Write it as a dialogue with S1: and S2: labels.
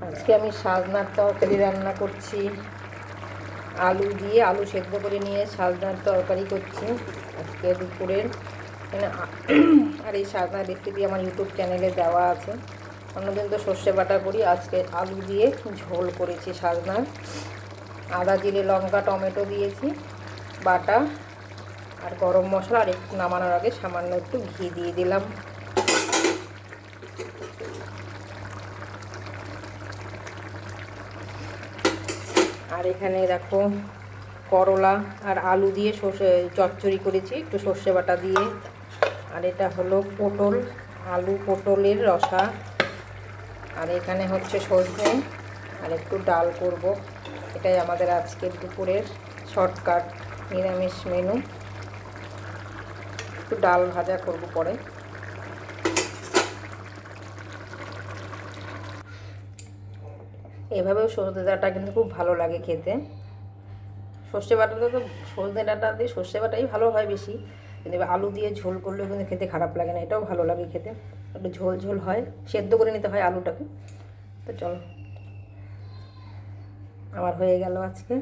S1: আজকে আমি সাজনার তরকারি রান্না করছি। আলু দিয়ে আলু সেদ্ধ করে নিয়ে সাজনার তরকারি করছি আজকে দুপুরের। আর এই সাজনার রেসিপি আমার ইউটিউব চ্যানেলে দেওয়া আছে। অন্যদিন তো সর্ষে বাটা করি, আজকে আলু দিয়ে ঝোল করেছি সাজনার। আদা জিরে লঙ্কা টমেটো দিয়েছি বাটা, আর গরম মশলা, আর একটু নামানোর আগে সামান্য একটু ঘি দিয়ে দিলাম। আর এখানে দেখো করলা আর আলু দিয়ে সর্ষে চচ্চড়ি করেছি একটু সর্ষে বাটা দিয়ে। আর এটা হলো পটল, আলু পটলের রসা। আর এখানে হচ্ছে সর্ষে আর একটু ডাল করব। এটাই আমাদের আজকের দুপুরের শর্টকাট নিরামিষ মেনু। একটু ডাল ভাজা করব পরে। এভাবেও সর্ষে ডাঁটা কিন্তু খুব ভালো লাগে খেতে। সর্ষে বাটাটা তো সর্ষে ডাঁটা দিয়ে সর্ষে বাটাই ভালো হয় বেশি, কিন্তু আলু দিয়ে ঝোল করলেও কিন্তু খেতে খারাপ লাগে না, এটাও ভালো লাগে খেতে। একটু ঝোল ঝোল হয়, সেদ্ধ করে নিতে হয় আলুটাকে। তো চলো, আমার হয়ে গেল আজকে।